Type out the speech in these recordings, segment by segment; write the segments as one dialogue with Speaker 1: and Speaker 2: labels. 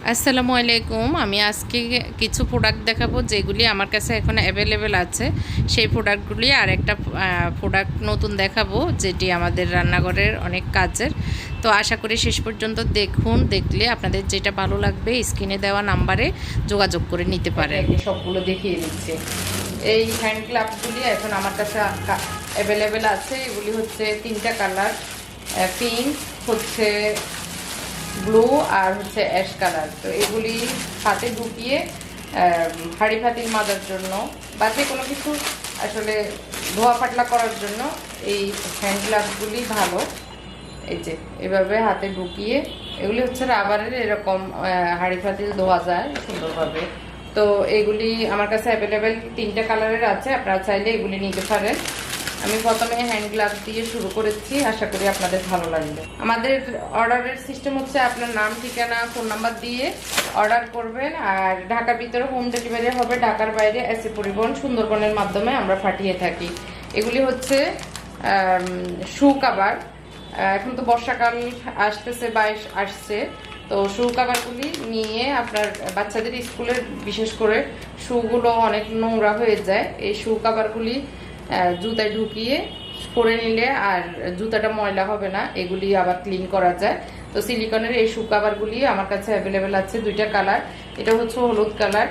Speaker 1: আসসালামু আলাইকুম। আমি আজকে কিছু প্রোডাক্ট দেখাবো যেগুলি আমার কাছে এখন অ্যাভেলেবেল আছে। সেই প্রোডাক্টগুলি আর একটা প্রোডাক্ট নতুন দেখাবো যেটি আমাদের রান্নাঘরের অনেক কাজের। তো আশা করি শেষ পর্যন্ত দেখুন, দেখলে আপনাদের যেটা ভালো লাগবে স্ক্রিনে দেওয়া নাম্বারে যোগাযোগ করে নিতে পারেন। সবগুলো দেখিয়ে দিচ্ছি। এই হ্যান্ড গ্লাভসগুলি এখন আমার কাছে অ্যাভেলেবেল আছে। এগুলি হচ্ছে 3টা কালার, পিঙ্ক, হচ্ছে ব্লু আর হচ্ছে অ্যাশ কালার। তো এগুলি হাতে ঢুকিয়ে হাঁড়ি পাতিল মাজার জন্য বা যে কোনো কিছু আসলে ধোয়া ফাটলা করার জন্য এই হ্যান্ড গ্লাভসগুলি ভালো। এই যে এভাবে হাতে ঢুকিয়ে, এগুলি হচ্ছে রাবারের, এরকম হাঁড়ি পাতিল ধোয়া যায় সুন্দরভাবে। তো এগুলি আমার কাছে অ্যাভেলেবেল 3টা কালারের আছে, আপনারা চাইলে এগুলি নিতে পারেন। আমি প্রথমে হ্যান্ড গ্লাভস দিয়ে শুরু করেছি, আশা করি আপনাদের ভালো লাগবে। আমাদের অর্ডারের সিস্টেম হচ্ছে আপনার নাম, ঠিকানা, ফোন নাম্বার দিয়ে অর্ডার করবেন। আর ঢাকার ভিতরে হোম ডেলিভারি হবে, ঢাকার বাইরে এসে পরিবহন সুন্দরবনের মাধ্যমে আমরা পাঠিয়ে থাকি। এগুলি হচ্ছে শু কাভার। এখন তো বর্ষাকাল আসতেছে বা আসছে, তো শু কাভারগুলি নিয়ে আপনার বাচ্চাদের স্কুলের বিশেষ করে শুগুলো অনেক নোংরা হয়ে যায়। এই শু কাভারগুলি জুতায় ঢুকিয়ে পরে নিলে আর জুতাটা ময়লা হবে না, এগুলি আবার ক্লিন করা যায়। তো সিলিকনের এই শু কাভারগুলি আমার কাছে অ্যাভেলেবেল আছে 2টা কালার। এটা হচ্ছে হলুদ কালার,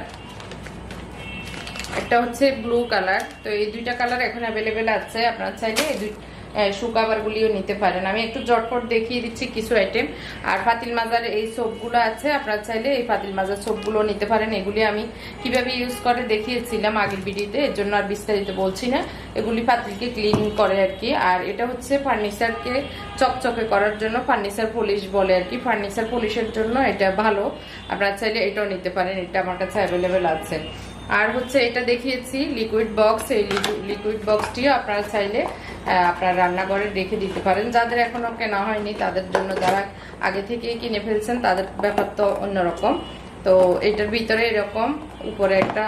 Speaker 1: একটা হচ্ছে ব্লু কালার। তো এই 2টা কালার এখন অ্যাভেলেবেল আছে, আপনারা চাইলে এই শু কাভারগুলিও নিতে পারেন। আমি একটু জটপট দেখিয়ে দিচ্ছি কিছু আইটেম। আর পাতিল মাজার এই সোপগুলো আছে, আপনারা চাইলে এই পাতিল মাজার সোপগুলো নিতে পারেন। এগুলি আমি কিভাবে ইউজ করে দেখিয়েছিলাম আগের ভিডিওতে, এর জন্য আর বিস্তারিত বলছি না। এগুলি পাতিলকে ক্লিন করে আর কি। আর এটা হচ্ছে ফার্নিচারকে চকচকে করার জন্য, ফার্নিচার পলিশ বলে আর কি, ফার্নিচার পলিশের জন্য এটা ভালো। আপনারা চাইলে এটাও নিতে পারেন, এটা আমার কাছে অ্যাভেলেবেল আছে। আর হচ্ছে এটা দেখিয়েছি লিকুইড বক্স, এই লিকুইড বক্সটিও আপনারা চাইলে আপনার রান্নাঘরে রেখে দিতে পারেন। যাদের এখনো কেনা হয়নি তাদের জন্য, যারা আগে থেকেই কিনে ফেলছেন তাদের ব্যাপার তো অন্যরকম। তো এটার ভিতরে এরকম উপরে একটা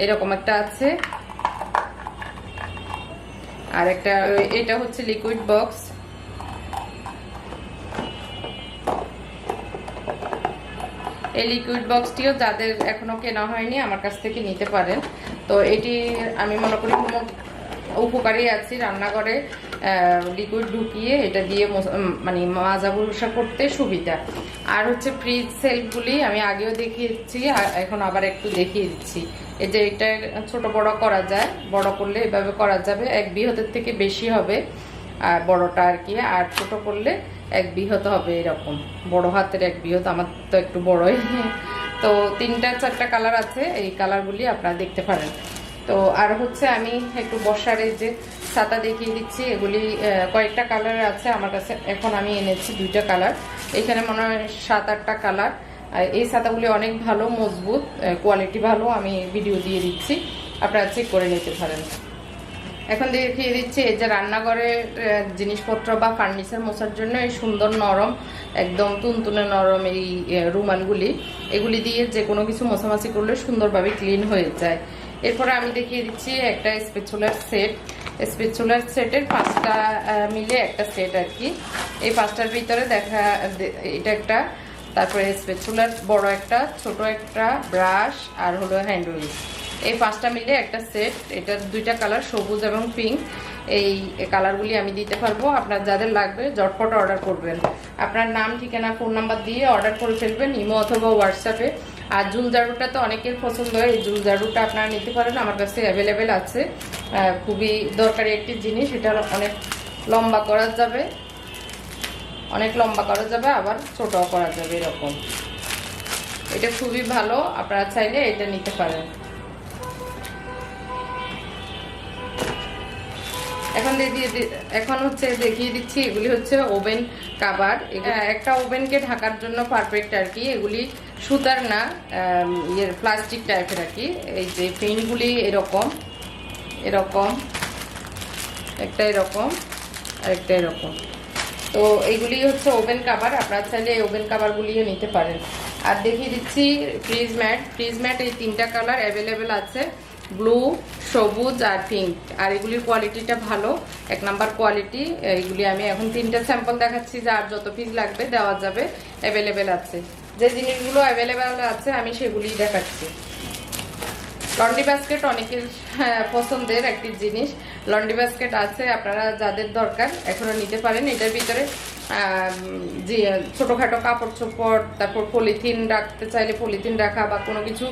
Speaker 1: এরকম একটা আছে, আর একটা এটা হচ্ছে লিকুইড বক্স। এই লিকুইড বক্সটিও যাদের এখনো কেনা হয়নি আমার কাছ থেকে নিতে পারেন। তো এটি আমি মনে করি উপকারী আছি রান্নাঘরে লিকুইড ঢুকিয়ে এটা দিয়ে মানে মাজা বসা করতে সুবিধা। আর হচ্ছে ফ্রিজ সেলফগুলি আমি আগেও দেখিয়েছি, এখন আবার একটু দেখিয়ে দিচ্ছি। এই যে এটা ছোট বড় করা যায়, বড় করলে এভাবে করা যাবে, 1 বৃহতের থেকে বেশি হবে আর বড়টা আর কি। আর ছোট করলে 1 বৃহৎ হবে, এরকম বড় হাতের 1 বৃহৎ। আমার তো একটু বড়ই। তো 3টা 4টা কালার আছে, এই কালারগুলি আপনারা দেখতে পারেন। তো আর হচ্ছে আমি একটু বর্ষার এই যে ছাতা দেখিয়ে দিচ্ছি। এগুলি কয়েকটা কালার আছে আমার কাছে, এখন আমি এনেছি 2টা কালার। এখানে মনে হয় 7-8টা কালার। এই ছাতাগুলি অনেক ভালো, মজবুত, কোয়ালিটি ভালো। আমি ভিডিও দিয়ে দিচ্ছি, আপনারা চেক করে নিতে পারেন। এখন দেখিয়ে দিচ্ছি এই যে রান্নাঘরের জিনিসপত্র বা ফার্নিচার মোছার জন্য এই সুন্দর নরম, একদম তুনতুনে নরম এই রুমালগুলি। এগুলি দিয়ে যে কোনো কিছু মোছামাছি করলে সুন্দরভাবে ক্লিন হয়ে যায়। এরপরে আমি দেখিয়ে দিচ্ছি একটা স্প্যাচুলার সেট। স্প্যাচুলার সেটের 5টা মিলে একটা সেট আর কি। এই 5টার ভিতরে দেখা এটা একটা, তারপরে স্প্যাচুলার বড় একটা, ছোট একটা, ব্রাশ আর হলো হ্যান্ড উইল। এই 5টা মিলে একটা সেট। এটার 2টা কালার, সবুজ এবং পিঙ্ক। এই কালারগুলি আমি দিতে পারবো। আপনার যাদের লাগবে ঝটপট অর্ডার করবেন। আপনার নাম, ঠিকানা, ফোন নাম্বার দিয়ে অর্ডার করে ফেলবেন ইমো অথবা হোয়াটসঅ্যাপে। আর জুল জারুটা তো অনেকের পছন্দ হয়, এই জুল জারুটা আপনারা নিতে পারেন, আমার কাছে অ্যাভেলেবেল আছে। খুবই দরকারি একটি জিনিস। এটা অনেক লম্বা করা যাবে, অনেক লম্বা করা যাবে, আবার ছোটও করা যাবে এরকম। এটা খুবই ভালো, আপনারা চাইলে এটা নিতে পারেন। এখন হচ্ছে দেখিয়ে দিচ্ছি, এগুলি হচ্ছে ওভেন কাভার। একটা ওভেনকে ঢাকার জন্য পারফেক্ট আর কি। এগুলি সুতার না, প্লাস্টিক টাইপের আর কি। এই যে পিনগুলি এরকম এরকম, একটা এরকম আর একটা এরকম। তো এইগুলি হচ্ছে ওভেন কাভার, আপনারা চাইলে এই ওভেন কাভারগুলিও নিতে পারেন। আর দেখিয়ে দিচ্ছি ফ্রিজ ম্যাট। ফ্রিজ ম্যাট এই 3টা কালার অ্যাভেলেবেল আছে। ব্লু, সবুজ আর পিঙ্ক। আর এগুলির কোয়ালিটিটা ভালো, 1 নাম্বার কোয়ালিটি। এগুলি আমি এখন 3টা স্যাম্পল দেখাচ্ছি, যার যত পিস লাগবে দেওয়া যাবে, অ্যাভেলেবেল আছে। যে জিনিসগুলো অ্যাভেলেবেল আছে আমি সেগুলি দেখাচ্ছি। লন্ড্রি বাস্কেট অনেকের পছন্দের একটি জিনিস। লন্ড্রি বাস্কেট আছে, আপনারা যাদের দরকার এখনো নিতে পারেন। এটার ভিতরে যে ছোটোখাটো কাপড় চোপড়, তারপর পলিথিন রাখতে চাইলে পলিথিন রাখা, বা কোনো কিছু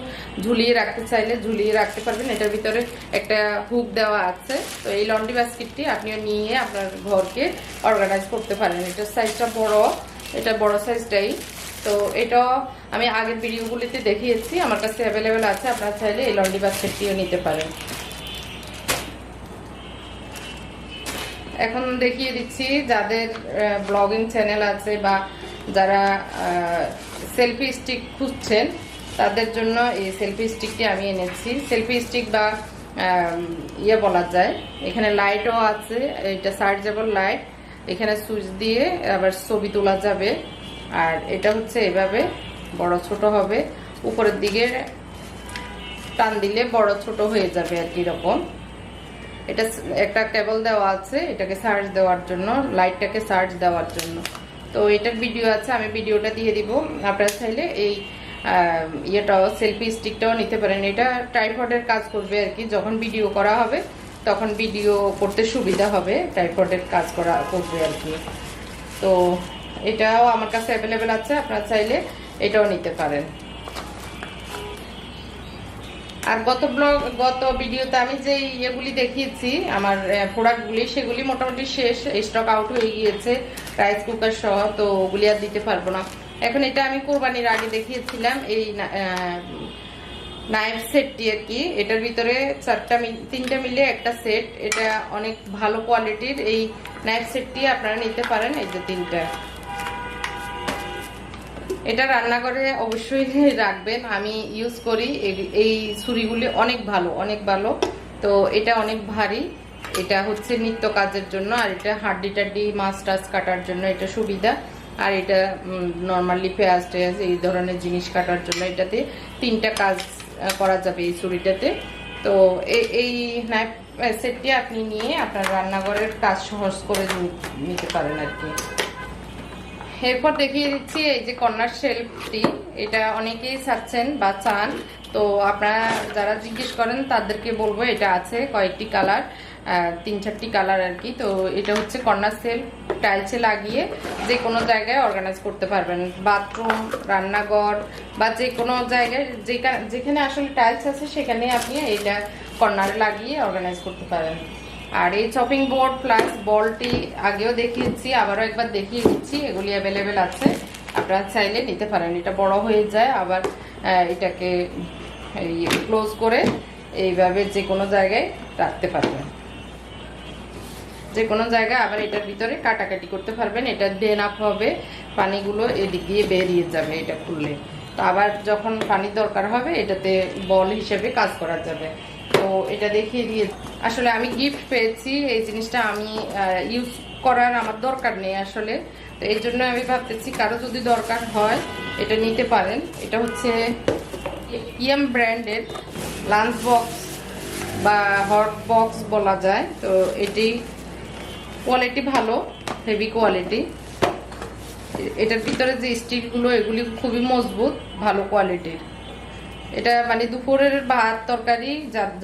Speaker 1: ঝুলিয়ে রাখতে চাইলে ঝুলিয়ে রাখতে পারবেন। এটার ভিতরে একটা হুক দেওয়া আছে। তো এই লন্ড্রি বাস্কেটটি আপনিও নিয়ে আপনার ঘরকে অর্গানাইজ করতে পারেন। এটার সাইজটা বড়, এটা বড় সাইজটাই। তো এটাও আমি আগের ভিডিওগুলিতে দেখিয়েছি, আমার কাছে অ্যাভেলেবেল আছে। আপনারা চাইলে এই লন্ড্রি বাস্কেটটিও নিতে পারেন। এখন দেখিয়ে দিচ্ছি যাদের ব্লগিং চ্যানেল আছে বা যারা সেলফি স্টিক খুঁজছেন তাদের জন্য এই সেলফি স্টিকটি আমি এনেছি। সেলফি স্টিক বা ইয়ে বলা যায়, এখানে লাইটও আছে। এটা চার্জেবল লাইট, এখানে সুইচ দিয়ে আবার ছবি তোলা যাবে। আর এটা হচ্ছে এভাবে বড় ছোট হবে, উপরের দিকে টান দিলে বড় ছোট হয়ে যাবে আর কি এরকম। এটা একটা কেবল দেওয়া আছে এটাকে চার্জ দেওয়ার জন্য, লাইটটাকে চার্জ দেওয়ার জন্য। তো এটার ভিডিও আছে, আমি ভিডিওটা দিয়ে দিব। আপনারা চাইলে এই ইয়েটাও সেলফি স্টিকটাও নিতে পারেন। এটা ট্রাইপডের কাজ করবে আর কি, যখন ভিডিও করা হবে তখন ভিডিও করতে সুবিধা হবে, ট্রাইপডের কাজ করবে আর কি। তো এটাও আমার কাছে অ্যাভেলেবেল আছে, আপনারা চাইলে এটাও নিতে পারেন। আর গত ভিডিওতে আমি যে ইয়েগুলি দেখিয়েছি আমার প্রোডাক্টগুলি, সেগুলি মোটামুটি শেষ, স্টক আউট হয়ে গিয়েছে রাইস কুকার সহ। তো ওগুলি আর দিতে পারবো না। এখন এটা আমি কোরবানির আগে দেখিয়েছিলাম এই নাইফ সেটটি আর কি। এটার ভিতরে 3টা মিলে একটা সেট। এটা অনেক ভালো কোয়ালিটির এই নাইফ সেটটি আপনারা নিতে পারেন। এই যে 3টা, এটা রান্নাঘরে অবশ্যই রাখবেন। আমি ইউজ করি, এই ছুরিগুলি অনেক ভালো, অনেক ভালো। তো এটা অনেক ভারী, এটা হচ্ছে নিত্য কাজের জন্য। আর এটা হাড্ডি টাড্ডি মাছ টাছ কাটার জন্য এটা সুবিধা। আর এটা নর্মালি পেঁয়াজ টেয়াজ এই ধরনের জিনিস কাটার জন্য এটাতে 3টা কাজ করা যাবে এই ছুরিটাতে। তো এই নাইফ সেটটি আপনি নিয়ে আপনার রান্নাঘরের কাজ সহজ করে নিতে পারেন আর কি। এরপর দেখিয়ে দিচ্ছি এই যে কর্নার শেলফটি। এটা অনেকেই চাচ্ছেন বা চান, তো আপনারা যারা জিজ্ঞেস করেন তাদেরকে বলবো এটা আছে কয়েকটি কালার, 3-4টি কালার আর কি। তো এটা হচ্ছে কর্নার শেলফ, টাইলসে লাগিয়ে যে কোনো জায়গায় অর্গানাইজ করতে পারবেন। বাথরুম, রান্নাঘর বা যে কোনো জায়গায় যেখানে আসলে টাইলস আছে সেখানে আপনি এটা কর্নারে লাগিয়ে অর্গানাইজ করতে পারেন। আর এই চপিং বোর্ড প্লাস বলটি আগেও দেখিয়েছি, আবারও একবার দেখিয়ে দিচ্ছি। এগুলি অ্যাভেলেবেল আছে, আপনারা চাইলে নিতে পারেন। এটা বড় হয়ে যায়, আবার এটাকে ক্লোজ করে এইভাবে যে কোনো জায়গায় রাখতে পারবেন, যে কোনো জায়গায়। আবার এটার ভিতরে কাটাকাটি করতে পারবেন। এটা ড্রেন আপ হবে, পানিগুলো এদিক দিয়ে বেরিয়ে যাবে এটা খুললে। তো আবার যখন পানির দরকার হবে এটাতে বল হিসেবে কাজ করা যাবে। তো এটা দেখিয়ে দিয়ে আসলে আমি গিফট পেয়েছি, এই জিনিসটা আমি ইউজ করার আমার দরকার নেই আসলে। তো এই জন্য আমি ভাবতেছি কারো যদি দরকার হয় এটা নিতে পারেন। এটা হচ্ছে ইএম ব্র্যান্ডের লাঞ্চ বক্স বা হট বক্স বলা যায়। তো এটি কোয়ালিটি ভালো, হেভি কোয়ালিটি। এটার ভিতরে যে স্টিলগুলো এগুলি খুবই মজবুত, ভালো কোয়ালিটির। এটা মানে দুপুরের ভাত তরকারি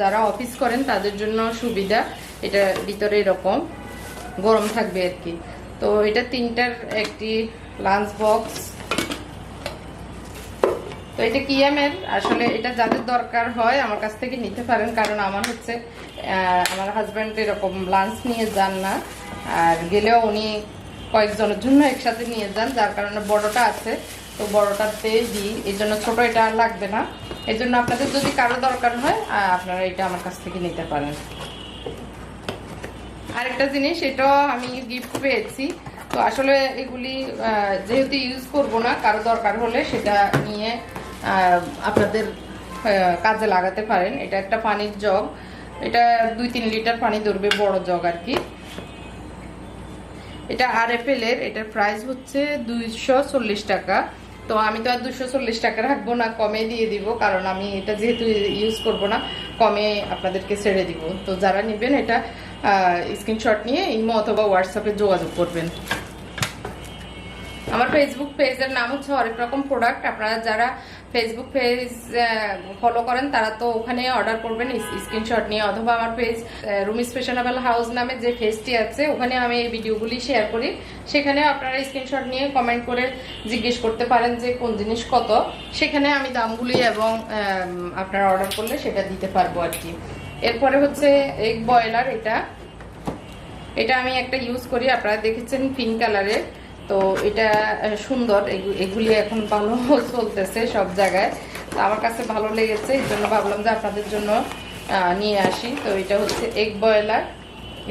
Speaker 1: যারা অফিস করেন তাদের জন্য সুবিধা। এটা ভিতরে এরকম গরম থাকবে আর কি। তো এটা 3টার একটি লাঞ্চ বক্স। তো এটা কিয়ামের, আসলে এটা যাদের দরকার হয় আমার কাছ থেকে নিতে পারেন। কারণ আমার হচ্ছে আমার হাজব্যান্ড এরকম লাঞ্চ নিয়ে যান না, আর গেলেও উনি কয়েকজনের জন্য একসাথে নিয়ে যান, যার কারণে বড়টা আছে। তো বড়টাতে দিই, এই জন্য ছোট এটা আর লাগবে না। এই জন্য আপনাদের যদি কারো দরকার হয় আপনারা এটা আমার কাছ থেকে নিতে পারেন। আরেকটা জিনিস, এটাও আমি গিফট পেয়েছি। তো আসলে এগুলি যেহেতু ইউজ করব না, কারো দরকার হলে সেটা নিয়ে আপনাদের কাজে লাগাতে পারেন। এটা একটা পানির জগ, এটা 2-3 লিটার পানি ধরবে, বড় জগ আর কি। এটা RFL এর, এটার প্রাইস হচ্ছে 240 টাকা। তো আমি তো আর 240 টাকা রাখবো না, কমে দিয়ে দিব, কারণ আমি এটা যেহেতু ইউজ করব না। কমে আপনাদেরকে ছেড়ে দিব। তো যারা নেবেন এটা স্ক্রিনশট নিয়ে ইমো অথবা হোয়াটসঅ্যাপে যোগাযোগ করবেন। আমার ফেসবুক পেজের নাম হচ্ছে হরেক রকম প্রোডাক্ট। আপনারা যারা ফেসবুক পেজ ফলো করেন তারা তো ওখানে অর্ডার করবেন স্ক্রিনশট নিয়ে, অথবা আমার পেজ রুমিস ফ্যাশনেবল হাউস নামে যে পেজটি আছে ওখানে আমি এই ভিডিওগুলি শেয়ার করি, সেখানে আপনারা স্ক্রিনশট নিয়ে কমেন্ট করে জিজ্ঞেস করতে পারেন যে কোন জিনিস কত, সেখানে আমি দামগুলি এবং আপনারা অর্ডার করলে সেটা দিতে পারবো আর কি। এরপরে হচ্ছে এগ বয়লার, এটা আমি একটা ইউজ করি, আপনারা দেখেছেন পিঙ্ক কালারের। তো এটা সুন্দর, এগুলি এখন ভালো চলতেছে সব জায়গায়, তো আমার কাছে ভালো লেগেছে, এই জন্য ভাবলাম যে আপনাদের জন্য নিয়ে আসি। তো এটা হচ্ছে এগ বয়লার,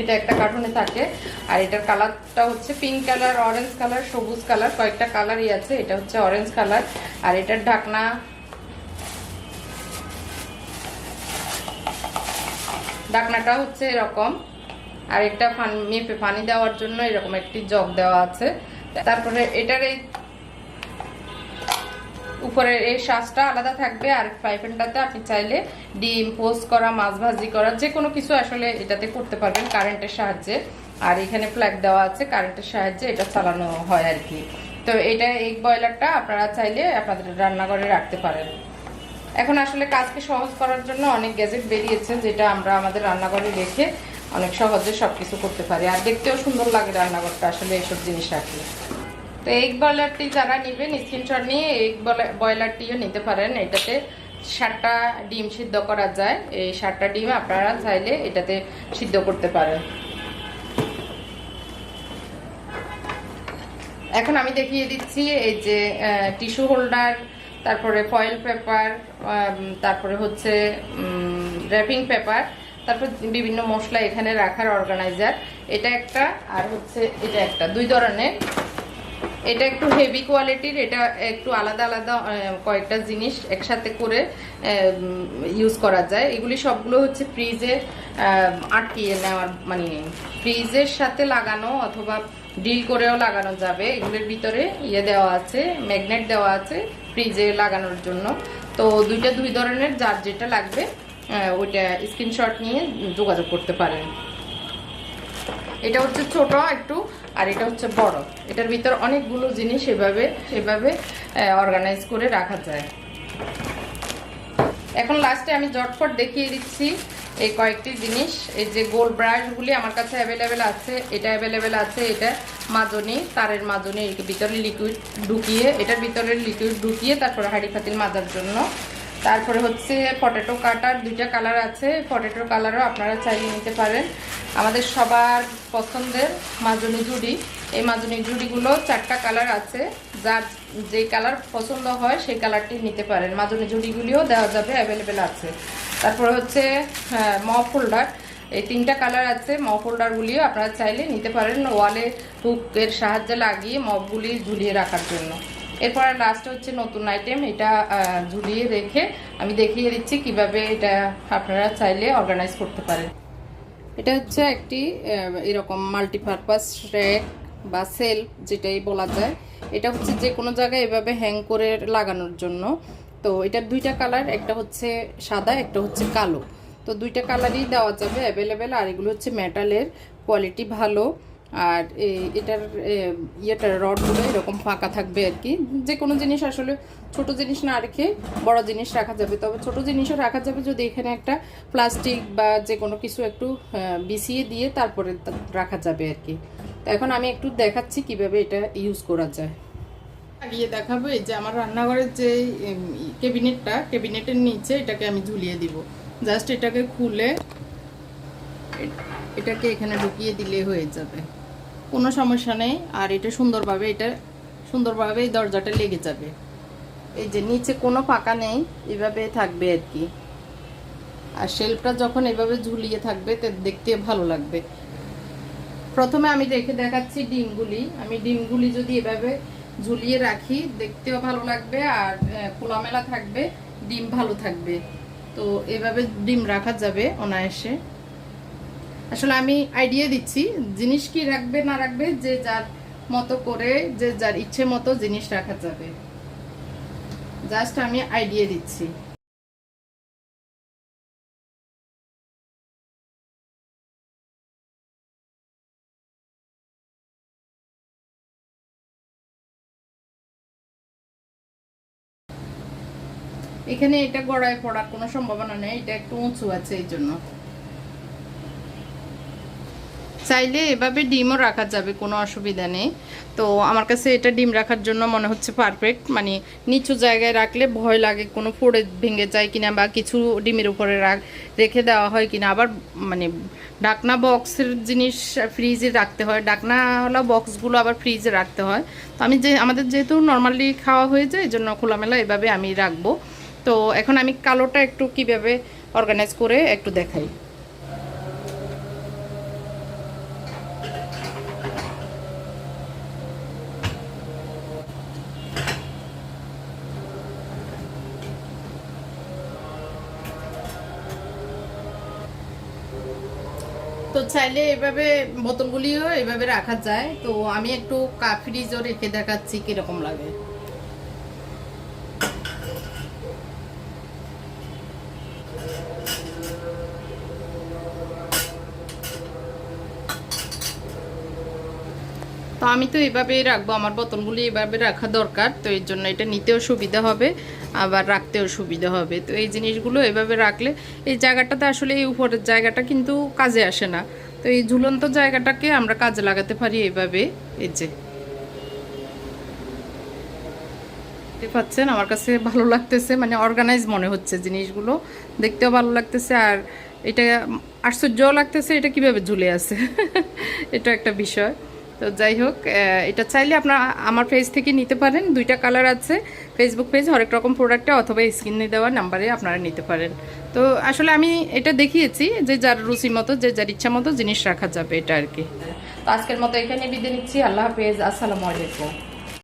Speaker 1: এটা একটা কার্টুনে থাকে, আর এটার কালারটা হচ্ছে পিঙ্ক কালার, অরেঞ্জ কালার, সবুজ কালার, কয়েকটা কালারই আছে। এটা হচ্ছে অরেঞ্জ কালার, আর এটার ঢাকনাটা হচ্ছে এরকম, আর একটা মেপে পানি দেওয়ার জন্য এরকম একটি জগ দেওয়া আছে। তারপরে এটার এই উপরের এই শ্বাসটা আলাদা থাকবে, আর ফ্রাই প্যানটাতে আপনি চাইলে ডিম পোস্ট করা, মাছ ভাজি করা, যে কোনো কিছু আসলে এটাতে করতে পারবেন কারেন্টের সাহায্যে। আর এখানে ফ্ল্যাগ দেওয়া আছে, কারেন্টের সাহায্যে এটা চালানো হয় আর কি। তো এটা এগ বয়লারটা আপনারা চাইলে আপনাদের রান্নাঘরে রাখতে পারেন। এখন আসলে কাজকে সহজ করার জন্য অনেক গ্যাজেট বেরিয়েছে, যেটা আমরা আমাদের রান্নাঘরে রেখে অনেক সহজে সবকিছু করতে পারি, আর দেখতেও সুন্দর লাগে রান্নাঘরটা আসলে এইসব জিনিস রাখলে। তো এগ বয়লারটি যারা নেবেন স্ক্রিনশট নিয়ে এগ বয়লারটিও নিতে পারেন। এটাতে 7টা ডিম সিদ্ধ করা যায়, এই 7টা ডিম আপনারা চাইলে এটাতে সিদ্ধ করতে পারেন। এখন আমি দেখিয়ে দিচ্ছি এই যে টিস্যু হোল্ডার, তারপরে ফয়েল পেপার, তারপরে হচ্ছে র্যাপিং পেপার, তারপর বিভিন্ন মশলা এখানে রাখার অর্গানাইজার, এটা একটা, আর হচ্ছে এটা একটা, 2 ধরনের। এটা একটু হেভি কোয়ালিটির, এটা একটু আলাদা আলাদা কয়েকটা জিনিস একসাথে করে ইউজ করা যায়। এগুলি সবগুলো হচ্ছে ফ্রিজে আটকিয়ে নেওয়ার, মানে ফ্রিজের সাথে লাগানো অথবা ডিল করেও লাগানো যাবে। এগুলোর ভিতরে ইয়ে দেওয়া আছে, ম্যাগনেট দেওয়া আছে ফ্রিজে লাগানোর জন্য। তো 2 ধরনের, যার যেটা লাগবে ওইটা স্ক্রিনশট নিয়ে যোগাযোগ করতে পারেন। এটা হচ্ছে ছোট একটু, আর এটা হচ্ছে বড়। এটার ভিতর অনেকগুলো জিনিস এভাবে অর্গানাইজ করে রাখা যায়। এখন লাস্টে আমি ঝটফট দেখিয়ে দিচ্ছি এই কয়েকটি জিনিস। এই যে গোল ব্রাশগুলি আমার কাছে অ্যাভেলেবেল আছে, এটা অ্যাভেলেবেল আছে। এটা মাজনি, তারের মাজনি, এর ভিতরে লিকুইড ঢুকিয়ে, এটার ভিতরে লিকুইড ঢুকিয়ে তারপরে হাঁড়ি পাতিল মাজার জন্য। তারপরে হচ্ছে পটেটো কাটার, 2টা কালার আছে, পটেটোর কালারও আপনারা চাইলে নিতে পারেন। আমাদের সবার পছন্দের মাজনি ঝুড়ি, এই মাজনি ঝুড়িগুলো 4টা কালার আছে, যার যে কালার পছন্দ হয় সেই কালারটি নিতে পারেন। মাজনি ঝুড়িগুলিও দেওয়া যাবে, অ্যাভেলেবেল আছে। তারপরে হচ্ছে মপ হোল্ডার, এই 3টা কালার আছে। মপ হোল্ডারগুলিও আপনারা চাইলে নিতে পারেন, ওয়ালে হুকের সাহায্যে লাগিয়ে মপগুলি ঝুলিয়ে রাখার জন্য। এরপরে লাস্ট হচ্ছে নতুন আইটেম, এটা ঝুলিয়ে রেখে আমি দেখিয়ে দিচ্ছি কিভাবে এটা আপনারা চাইলে অর্গানাইজ করতে পারেন। এটা হচ্ছে একটি এরকম মাল্টিপারপাস র্যাক বা সেলফ যেটাই বলা যায়। এটা হচ্ছে যে কোনো জায়গায় এভাবে হ্যাং করে লাগানোর জন্য। তো এটার 2টা কালার, একটা হচ্ছে সাদা, একটা হচ্ছে কালো। তো 2টা কালারই দেওয়া যাবে, অ্যাভেলেবেল। আর এগুলো হচ্ছে মেটালের, কোয়ালিটি ভালো। আর এটার ইয়েটার রডগুলো এরকম ফাঁকা থাকবে আর কি। যে কোনো জিনিস আসলে ছোট জিনিস না রেখে বড় জিনিস রাখা যাবে, তবে ছোট জিনিসও রাখা যাবে যদি এখানে একটা প্লাস্টিক বা যে কোনো কিছু একটু বিছিয়ে দিয়ে তারপরে রাখা যাবে আর কি। তো এখন আমি একটু দেখাচ্ছি কিভাবে এটা ইউজ করা যায়। গিয়ে দেখাবো এই যে আমার রান্নাঘরের যে ক্যাবিনেটের নিচে এটাকে আমি ঝুলিয়ে দিব। জাস্ট এটাকে খুলে এটাকে এখানে ঢুকিয়ে দিলে হয়ে যাবে, কোনো সমস্যা নেই। আর এটা সুন্দরভাবে এই দরজাটা লেগে যাবে। এই যে নিচে কোনো ফাঁকা নেই, এভাবে থাকবে আর কি। আর শেলফটা যখন এভাবে ঝুলিয়ে থাকবে দেখতে ভালো লাগবে। প্রথমে আমি রেখে দেখাচ্ছি ডিমগুলি। আমি ডিমগুলি যদি এভাবে ঝুলিয়ে রাখি দেখতেও ভালো লাগবে, আর খোলামেলা থাকবে, ডিম ভালো থাকবে। তো এভাবে ডিম রাখা যাবে অনায়াসে। আসলে আমি আইডিয়া দিচ্ছি জিনিস কি রাখবে না রাখবে, যে যার মতো করে, যে যার ইচ্ছে মতো জিনিস রাখা যাবে। জাস্ট আমি আইডিয়া দিচ্ছি। এখানে এটা গড়ায় পড়ার কোনো সম্ভাবনা নেই, এটা একটু উঁচু আছে এই জন্য। চাইলে এভাবে ডিমও রাখা যাবে, কোনো অসুবিধা নেই। তো আমার কাছে এটা ডিম রাখার জন্য মনে হচ্ছে পারফেক্ট। মানে নিচু জায়গায় রাখলে ভয় লাগে কোনো পড়ে ভেঙে যায় কিনা, বা কিছু ডিমের উপরে রেখে দেওয়া হয় কিনা। আবার মানে ঢাকনা বক্সের জিনিস ফ্রিজে রাখতে হয়, ঢাকনাওয়ালা বক্সগুলো আবার ফ্রিজে রাখতে হয়। তো আমি আমাদের যেহেতু নর্মালি খাওয়া হয়ে যায়, এই জন্য খোলামেলা এভাবে আমি রাখবো। তো এখন আমি কালোটা একটু কিভাবে অর্গানাইজ করে একটু দেখাই। তো চাইলে এভাবে বোতলগুলিও এভাবে রাখা যায়। তো আমি একটু ফ্রিজও রেখে দেখাচ্ছি কিরকম লাগে। তো আমি তো এভাবেই রাখবো, আমার বোতলগুলি এভাবে রাখা দরকার। তো এর জন্য এটা নিতেও সুবিধা হবে, আবার রাখতেও সুবিধা হবে। তো এই জিনিসগুলো এভাবে রাখলে এই জায়গাটাতে আসলে এই উপরের জায়গাটা কিন্তু কাজে আসে না। তো এই ঝুলন্ত জায়গাটাকে আমরা কাজে লাগাতে পারি এইভাবে। এই যে দেখতে পাচ্ছেন, আমার কাছে ভালো লাগতেছে, মানে অর্গানাইজ মনে হচ্ছে জিনিসগুলো, দেখতেও ভালো লাগতেছে। আর এটা আশ্চর্যও লাগতেছে এটা কিভাবে ঝুলে আছে এটা একটা বিষয়। তো যাই হোক, এটা চাইলে আপনারা আমার পেজ থেকে নিতে পারেন। 2টা কালার আছে, ফেসবুক পেজ হরেক রকম প্রোডাক্টে, অথবা স্ক্রিনে দেওয়া নাম্বারে আপনারা নিতে পারেন। তো আসলে আমি এটা দেখিয়েছি যে যার রুচি মতো, যে যার ইচ্ছা মতো জিনিস রাখা যাবে, এটা আর কি। তো আজকের মতো এখানে বিদায় নিচ্ছি। আল্লাহ হাফেজ, আসসালামু আলাইকুম।